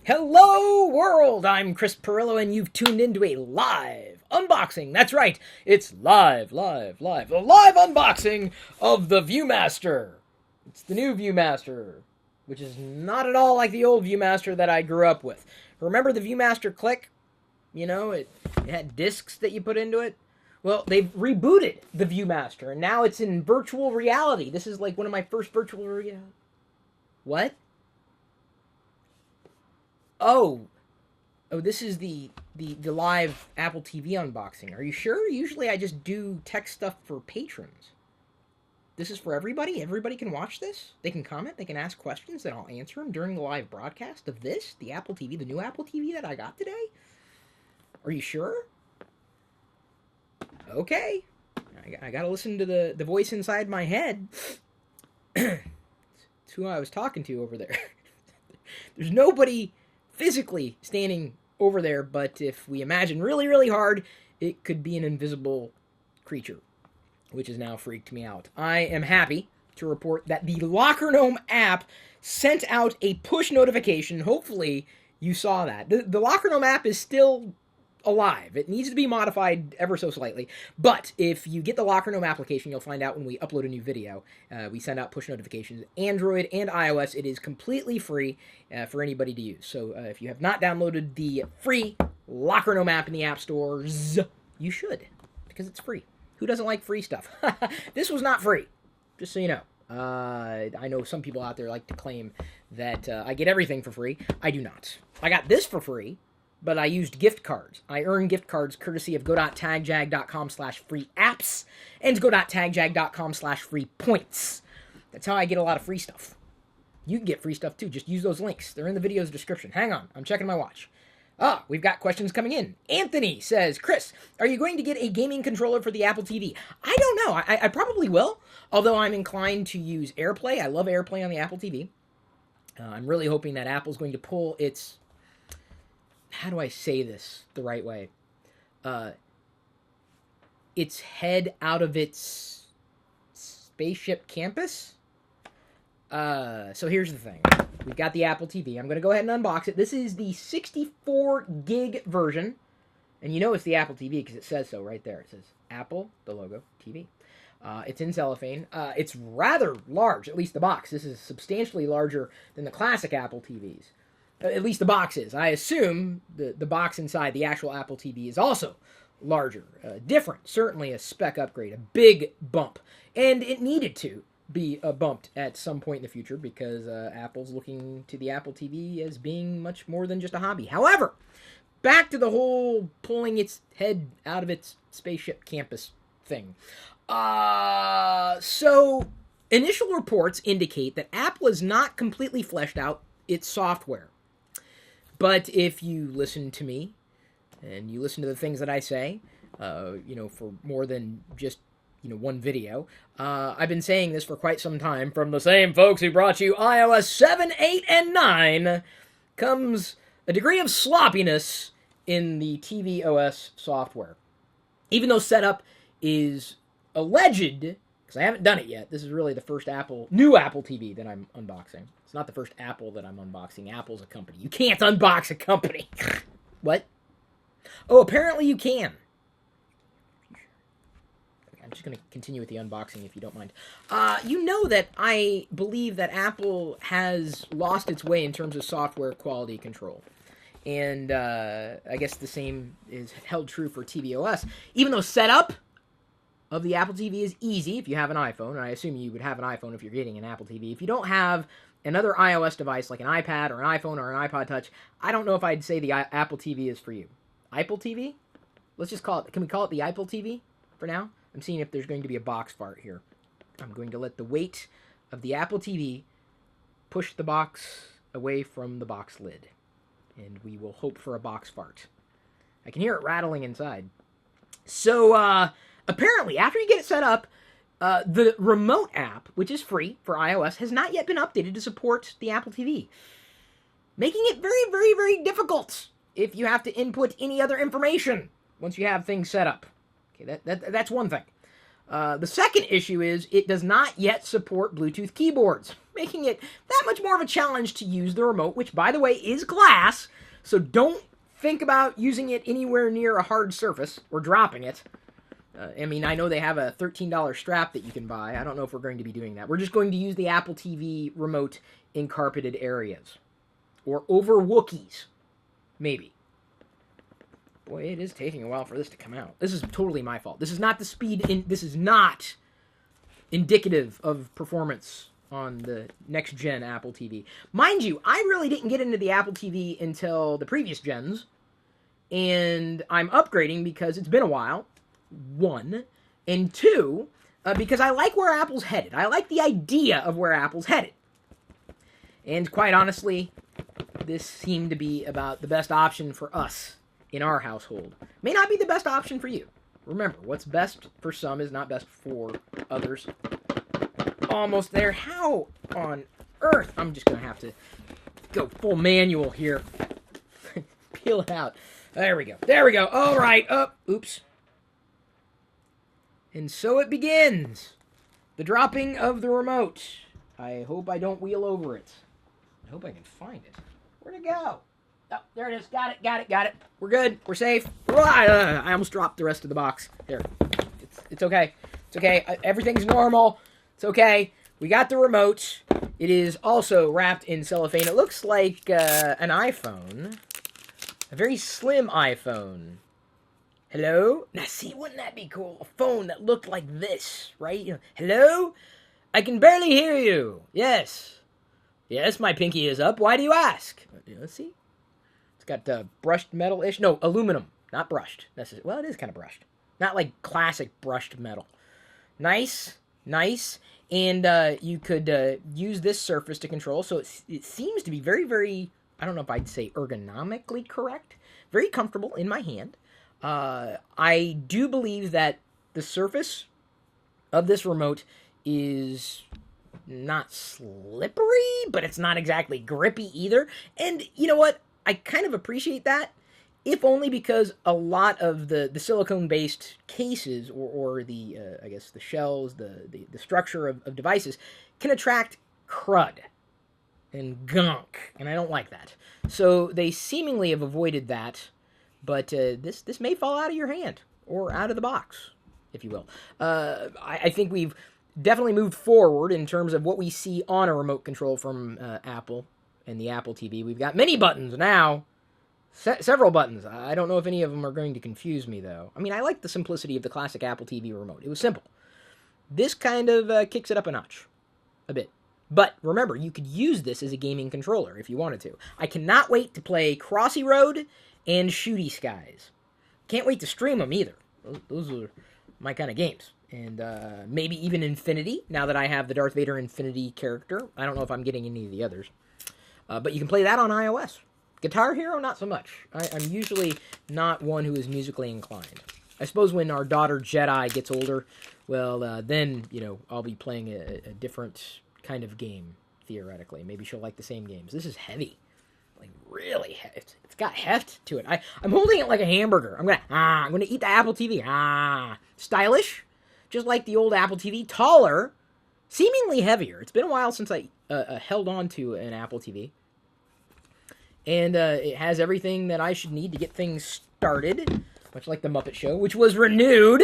Hello world, I'm Chris Pirillo and you've tuned into a live unboxing. That's right, it's live. The live unboxing of the Viewmaster. It's the new Viewmaster, which is not at all like the old Viewmaster that I grew up with. Remember the Viewmaster Click? You know, it had discs that you put into it. Well, they've rebooted the Viewmaster and now it's in virtual reality. This is like one of my first virtual reality. What? Oh, this is the live Apple TV unboxing. Are you sure? Usually I just do tech stuff for patrons. This is for everybody? Everybody can watch this? They can comment, they can ask questions, and I'll answer them during the live broadcast of this, the Apple TV, the new Apple TV that I got today? Are you sure? Okay. I gotta listen to the voice inside my head. It's who I was talking to over there. There's nobody physically standing over there, but if we imagine really, really hard, it could be an invisible creature, which has now freaked me out. I am happy to report that the Locker Gnome app sent out a push notification. Hopefully you saw that. The Locker Gnome app is still alive. It needs to be modified ever so slightly, but if you get the Locker Gnome application, you'll find out when we upload a new video. We send out push notifications, Android and iOS. It is completely free for anybody to use. So if you have not downloaded the free Locker Gnome app in the app stores, you should, because it's free. Who doesn't like free stuff? This was not free, just so you know. I know some people out there like to claim that I get everything for free. I do not. I got this for free, but I used gift cards. I earned gift cards courtesy of go.tagjag.com/free apps and go.tagjag.com/free points. That's how I get a lot of free stuff. You can get free stuff too. Just use those links. They're in the video's description. Hang on. I'm checking my watch. We've got questions coming in. Anthony says, Chris, are you going to get a gaming controller for the Apple TV? I don't know. I probably will, although I'm inclined to use AirPlay. I love AirPlay on the Apple TV. I'm really hoping that Apple's going to pull its... How do I say this the right way? Its head out of its spaceship campus? So here's the thing. We've got the Apple TV. I'm going to go ahead and unbox it. This is the 64 gig version. And you know it's the Apple TV because it says so right there. It says Apple, the logo, TV. It's in cellophane. It's rather large, at least the box. This is substantially larger than the classic Apple TVs. At least the box is. I assume the box inside the actual Apple TV is also larger. Different. Certainly a spec upgrade. A big bump. And it needed to be bumped at some point in the future because Apple's looking to the Apple TV as being much more than just a hobby. However, back to the whole pulling its head out of its spaceship campus thing. So, initial reports indicate that Apple has not completely fleshed out its software. But if you listen to me, and you listen to the things that I say, for more than just, one video, I've been saying this for quite some time, from the same folks who brought you iOS 7, 8, and 9, comes a degree of sloppiness in the TV OS software. Even though setup is alleged, because I haven't done it yet, this is really the first new Apple TV that I'm unboxing. It's not the first Apple that I'm unboxing. Apple's a company. You can't unbox a company. What? Oh, apparently you can. I'm just going to continue with the unboxing if you don't mind. You know that I believe that Apple has lost its way in terms of software quality control. And I guess the same is held true for tvOS. Even though setup of the Apple TV is easy if you have an iPhone, and I assume you would have an iPhone if you're getting an Apple TV. If you don't have another iOS device like an iPad or an iPhone or an iPod Touch, I don't know if I'd say the Apple TV is for you. Apple TV? Let's just call it, can we call it the Apple TV for now? I'm seeing if there's going to be a box fart here. I'm going to let the weight of the Apple TV push the box away from the box lid. And we will hope for a box fart. I can hear it rattling inside. So, apparently, after you get it set up, the remote app, which is free for iOS, has not yet been updated to support the Apple TV, making it very, very, very difficult if you have to input any other information once you have things set up. Okay, that's one thing. The second issue is it does not yet support Bluetooth keyboards. making it that much more of a challenge to use the remote, which, by the way, is glass, so don't think about using it anywhere near a hard surface or dropping it. I mean, I know they have a $13 strap that you can buy. I don't know if we're going to be doing that. We're just going to use the Apple TV remote in carpeted areas. Or over Wookiees. Maybe. Boy, it is taking a while for this to come out. This is totally my fault. This is not the speed... This is not indicative of performance on the next-gen Apple TV. Mind you, I really didn't get into the Apple TV until the previous gens. And I'm upgrading because it's been a while. 1, and 2, because I like where Apple's headed. I like the idea of where Apple's headed. And quite honestly, this seemed to be about the best option for us in our household. May not be the best option for you. Remember, what's best for some is not best for others. Almost there. How on earth? I'm just going to have to go full manual here. Peel it out. There we go. There we go. All right. Oops. And so it begins. The dropping of the remote. I hope I don't wheel over it. I hope I can find it. Where'd it go? Oh, there it is. Got it. We're good. We're safe. I almost dropped the rest of the box. There. It's okay. It's okay. Everything's normal. It's okay. We got the remote. It is also wrapped in cellophane. It looks like an iPhone. A very slim iPhone. Hello? Now see, wouldn't that be cool? A phone that looked like this, right? You know, hello? I can barely hear you. Yes. Yes, my pinky is up. Why do you ask? Let's see. It's got brushed metal-ish. No, aluminum. Not brushed. Well, it is kind of brushed. Not like classic brushed metal. Nice. Nice. And you could use this surface to control. So it seems to be very, very, I don't know if I'd say ergonomically correct. Very comfortable in my hand. I do believe that the surface of this remote is not slippery, but it's not exactly grippy either. And you know what? I kind of appreciate that, if only because a lot of the silicone-based cases or the, I guess, the shells, the structure of devices can attract crud and gunk, and I don't like that. So they seemingly have avoided that. But this may fall out of your hand, or out of the box, if you will. I think we've definitely moved forward in terms of what we see on a remote control from Apple and the Apple TV. We've got many buttons now, several buttons. I don't know if any of them are going to confuse me, though. I mean, I like the simplicity of the classic Apple TV remote. It was simple. This kind of kicks it up a notch, a bit. But remember, you could use this as a gaming controller if you wanted to. I cannot wait to play Crossy Road and Shooty Skies. Can't wait to stream them either. Those are my kind of games. And maybe even Infinity, now that I have the Darth Vader Infinity character. I don't know if I'm getting any of the others. But you can play that on iOS. Guitar Hero, not so much. I'm usually not one who is musically inclined. I suppose when our daughter Jedi gets older, well, then, you know, I'll be playing a different kind of game, theoretically. Maybe she'll like the same games. This is heavy. Like, really heavy. It's got heft to it. I'm holding it like a hamburger. I'm gonna eat the Apple TV. Stylish, just like the old Apple TV. Taller, seemingly heavier. It's been a while since I held on to an Apple TV. And it has everything that I should need to get things started, much like the Muppet Show, which was renewed.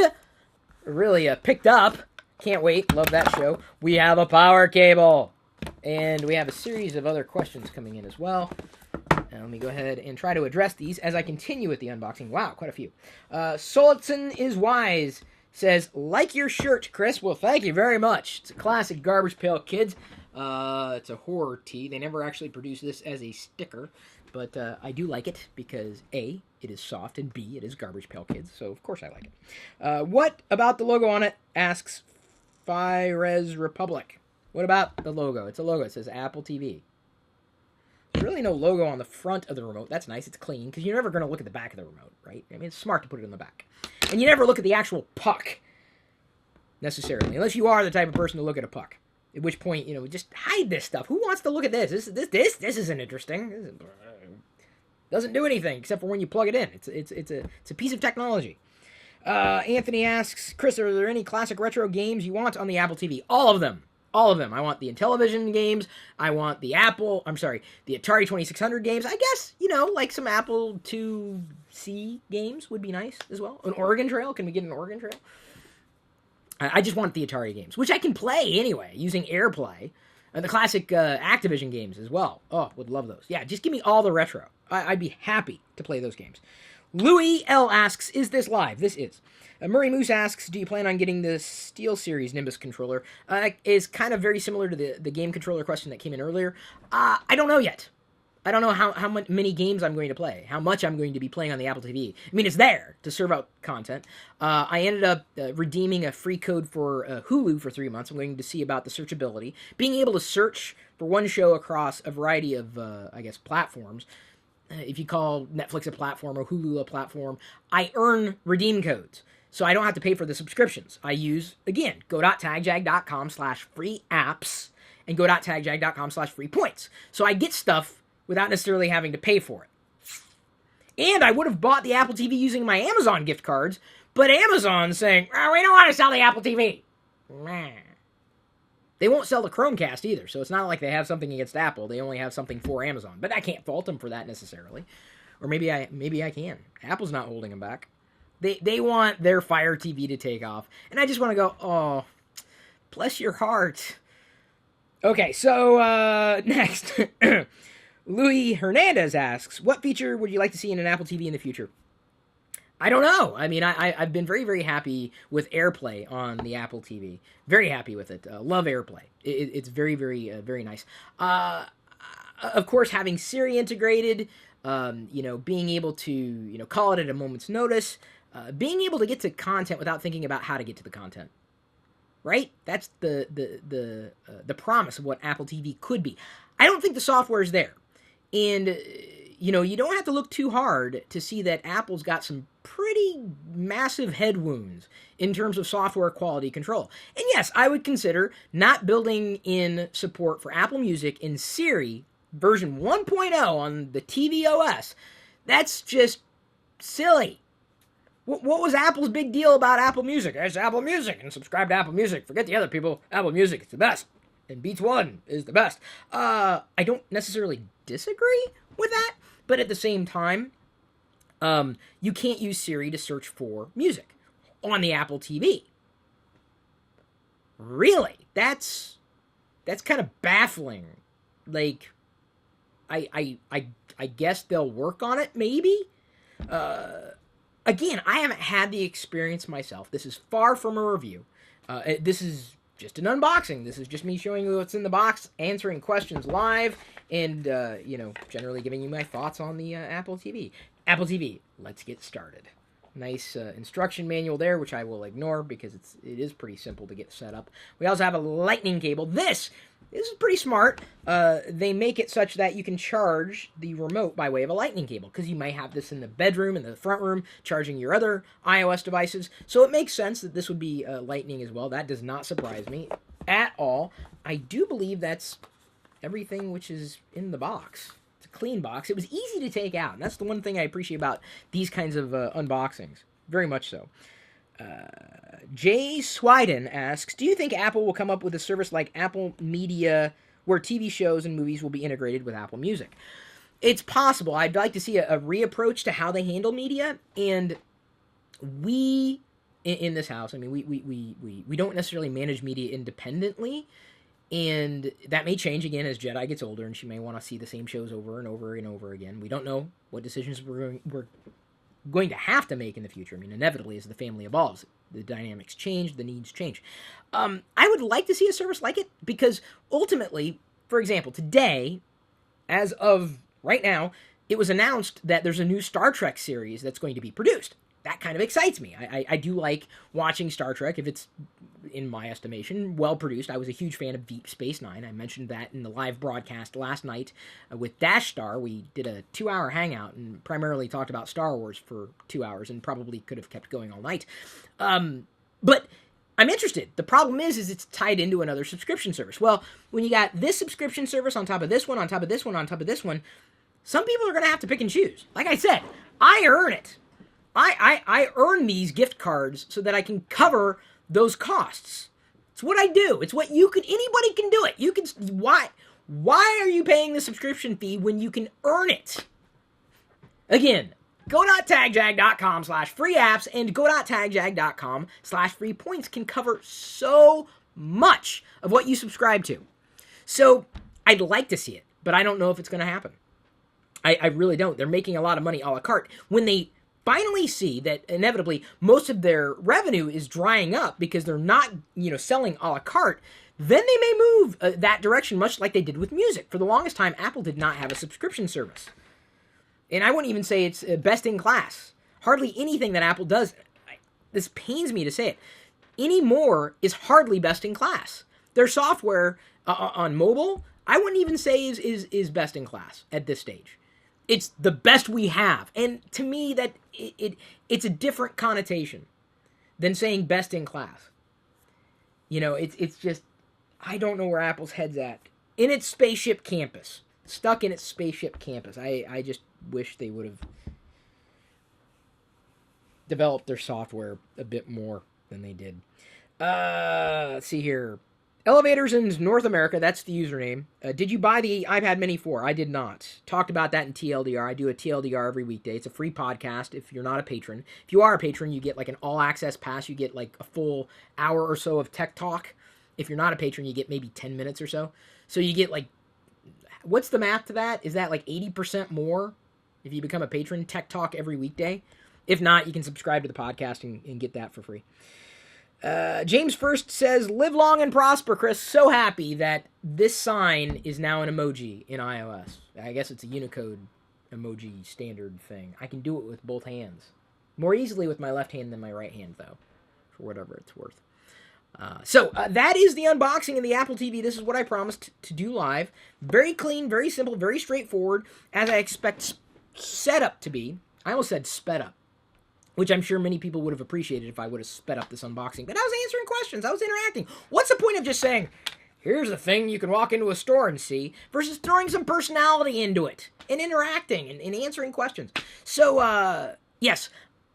Really picked up. Can't wait. Love that show. We have a power cable. And we have a series of other questions coming in as well. Let me go ahead and try to address these as I continue with the unboxing. Wow, quite a few. Solitzen is Wise says, like your shirt, Chris. Well, thank you very much. It's a classic Garbage Pail Kids. It's a horror tee. They never actually produced this as a sticker. But I do like it because, A, it is soft, and B, it is Garbage Pail Kids. So, of course, I like it. What about the logo on it? Asks Fires Republic. What about the logo? It's a logo. It says Apple TV. There's really no logo on the front of the remote. That's nice. It's clean, because you're never going to look at the back of the remote, right? I mean, it's smart to put it in the back. And you never look at the actual puck, necessarily, unless you are the type of person to look at a puck. At which point, you know, just hide this stuff. Who wants to look at this? This isn't interesting. Doesn't do anything, except for when you plug it in. It's a piece of technology. Anthony asks, Chris, are there any classic retro games you want on the Apple TV? All of them. All of them. I want the Intellivision games. I want the the Atari 2600 games. I guess, like some Apple IIc games would be nice as well. An Oregon Trail. Can we get an Oregon Trail? I just want the Atari games, which I can play anyway using AirPlay. The classic Activision games as well. Oh, would love those. Yeah, just give me all the retro. I'd be happy to play those games. Louis L. asks, is this live? This is. Murray Moose asks, do you plan on getting the SteelSeries Nimbus controller? Is kind of very similar to the game controller question that came in earlier. I don't know yet. I don't know how many games I'm going to play, how much I'm going to be playing on the Apple TV. I mean, it's there to serve out content. I ended up redeeming a free code for Hulu for 3 months. I'm going to see about the searchability. Being able to search for one show across a variety of, platforms. If you call Netflix a platform or Hulu a platform, I earn redeem codes. So I don't have to pay for the subscriptions. I use, again, go.tagjag.com/free apps and go.tagjag.com/free points. So I get stuff without necessarily having to pay for it. And I would have bought the Apple TV using my Amazon gift cards, but Amazon's saying, we don't want to sell the Apple TV. They won't sell the Chromecast either, so it's not like they have something against Apple. They only have something for Amazon. But I can't fault them for that necessarily. Or maybe I can. Apple's not holding them back. They want their Fire TV to take off. And I just want to go, oh, bless your heart. Okay, so next. Louis Hernandez asks, what feature would you like to see in an Apple TV in the future? I don't know. I mean, I've been very, very happy with AirPlay on the Apple TV. Very happy with it. Love AirPlay. It's very, very, very nice. Of course, having Siri integrated, being able to, call it at a moment's notice, being able to get to content without thinking about how to get to the content. Right? That's the promise of what Apple TV could be. I don't think the software is there. And, you don't have to look too hard to see that Apple's got some pretty massive head wounds in terms of software quality control. And yes, I would consider not building in support for Apple Music in Siri version 1.0 on the TV OS. That's just silly. What was Apple's big deal about Apple Music? It's Apple Music, and subscribe to Apple Music. Forget the other people. Apple Music is the best. And Beats One is the best. I don't necessarily disagree with that, but at the same time, you can't use Siri to search for music on the Apple TV. Really? That's kind of baffling. Like, I guess they'll work on it, maybe? Again, I haven't had the experience myself. This is far from a review. This is just an unboxing. This is just me showing you what's in the box, answering questions live, and, generally giving you my thoughts on the Apple TV. Apple TV, let's get started. Nice instruction manual there, which I will ignore because it is pretty simple to get set up. We also have a lightning cable. This is pretty smart. They make it such that you can charge the remote by way of a lightning cable, because you might have this in the bedroom, in the front room, charging your other iOS devices. So it makes sense that this would be lightning as well. That does not surprise me at all. I do believe that's everything which is in the box. Clean box. It was easy to take out, and that's the one thing I appreciate about these kinds of unboxings. Very much so. Jay Swiden asks, do you think Apple will come up with a service like Apple Media where TV shows and movies will be integrated with Apple Music? It's possible. I'd like to see a reapproach to how they handle media, and we in this house, I mean, we don't necessarily manage media independently. And that may change again as Jedi gets older, and she may want to see the same shows over and over and over again. We don't know what decisions we're going to have to make in the future. I mean, inevitably, as the family evolves, the dynamics change, the needs change. I would like to see a service like it, because ultimately, for example, today, as of right now, it was announced that there's a new Star Trek series that's going to be produced. That kind of excites me. I do like watching Star Trek if it's, in my estimation, well-produced. I was a huge fan of Deep Space Nine. I mentioned that in the live broadcast last night with Dash Star. We did a 2-hour hangout and primarily talked about Star Wars for 2 hours and probably could have kept going all night. But I'm interested. The problem is it's tied into another subscription service. Well, when you got this subscription service on top of this one, on top of this one, on top of this one, some people are going to have to pick and choose. Like I said, I earn it. I earn these gift cards so that I can cover those costs. It's what I do. It's what you can, anybody can do it. You can, why are you paying the subscription fee when you can earn it? Again, go.tagjag.com/free apps and go.tagjag.com/free points can cover so much of what you subscribe to. So I'd like to see it, but I don't know if it's going to happen. I really don't. They're making a lot of money a la carte. When they finally see that inevitably most of their revenue is drying up because they're not, selling a la carte, then they may move that direction, much like they did with music. For the longest time, Apple did not have a subscription service. And I wouldn't even say it's best in class. Hardly anything that Apple does, this pains me to say it, anymore is hardly best in class. Their software on mobile, I wouldn't even say is best in class at this stage. It's the best we have. And to me, that it's a different connotation than saying best in class. It's just, I don't know where Apple's head's at. In its spaceship campus. Stuck in its spaceship campus. I just wish they would have developed their software a bit more than they did. Let's see here. Elevators in North America, that's the username. Did you buy the iPad Mini 4? I did not. Talked about that in TLDR. I do a TLDR every weekday. It's a free podcast if you're not a patron. If you are a patron, you get like an all-access pass. You get like a full hour or so of tech talk. If you're not a patron, you get maybe 10 minutes or so. So you get like, what's the math to that? Is that like 80% more if you become a patron? Tech talk every weekday. If not, you can subscribe to the podcast and get that for free. James First says, live long and prosper, Chris. So happy that this sign is now an emoji in iOS. I guess it's a Unicode emoji standard thing. I can do it with both hands. More easily with my left hand than my right hand, though, for whatever it's worth. So that is the unboxing of the Apple TV. This is what I promised to do live. Very clean, very simple, very straightforward, as I expect setup to be. I almost said sped up, which I'm sure many people would have appreciated if I would have sped up this unboxing. But I was answering questions. I was interacting. What's the point of just saying, here's a thing you can walk into a store and see, versus throwing some personality into it and interacting and answering questions? So, yes,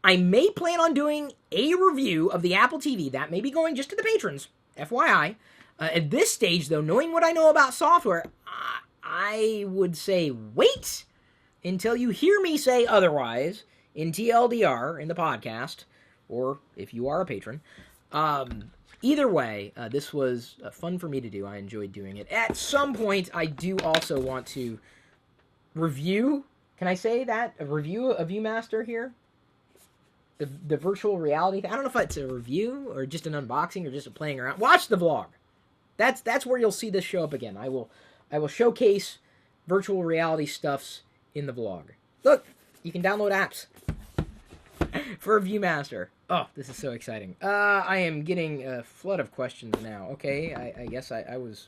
I may plan on doing a review of the Apple TV. That may be going just to the patrons, FYI. At this stage, though, knowing what I know about software, I would say wait until you hear me say otherwise in TLDR, in the podcast, or if you are a patron. Either way, this was fun for me to do. I enjoyed doing it. At some point, I do also want to review, can I say that? A review of Viewmaster here? The virtual reality thing. I don't know if it's a review, or just an unboxing, or just a playing around. Watch the vlog. That's where you'll see this show up again. I will showcase virtual reality stuffs in the vlog. Look, you can download apps for Viewmaster. Oh, this is so exciting. I am getting a flood of questions now. Okay, I guess I was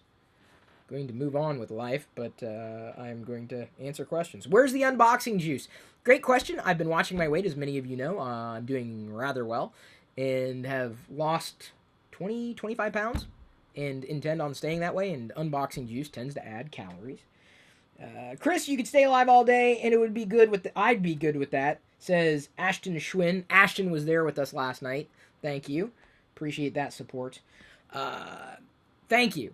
going to move on with life, but I'm going to answer questions. Where's the unboxing juice? Great question. I've been watching my weight, as many of you know. I'm doing rather well and have lost 25 pounds and intend on staying that way, and unboxing juice tends to add calories. Chris, you could stay alive all day, and it would be good with I'd be good with that, says Ashton Schwinn. Ashton was there with us last night. Thank you. Appreciate that support. Thank you.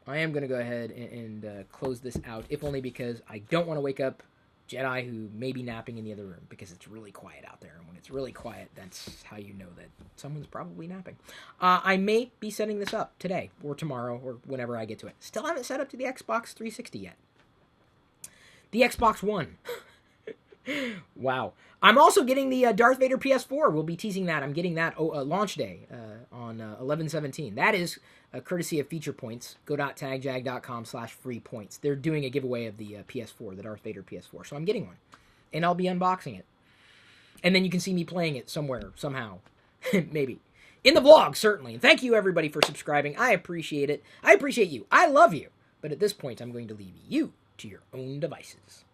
I am going to go ahead and close this out, if only because I don't want to wake up Jedi who may be napping in the other room, because it's really quiet out there. And when it's really quiet, that's how you know that someone's probably napping. I may be setting this up today or tomorrow or whenever I get to it. Still haven't set up to the Xbox 360 yet. The Xbox One. Wow. I'm also getting the Darth Vader PS4. We'll be teasing that. I'm getting that launch day on 11/17. That is courtesy of Feature Points. Go.tagjag.com/free points. They're doing a giveaway of the PS4, the Darth Vader PS4. So I'm getting one. And I'll be unboxing it. And then you can see me playing it somewhere, somehow. Maybe. In the vlog, certainly. And thank you, everybody, for subscribing. I appreciate it. I appreciate you. I love you. But at this point, I'm going to leave you to your own devices.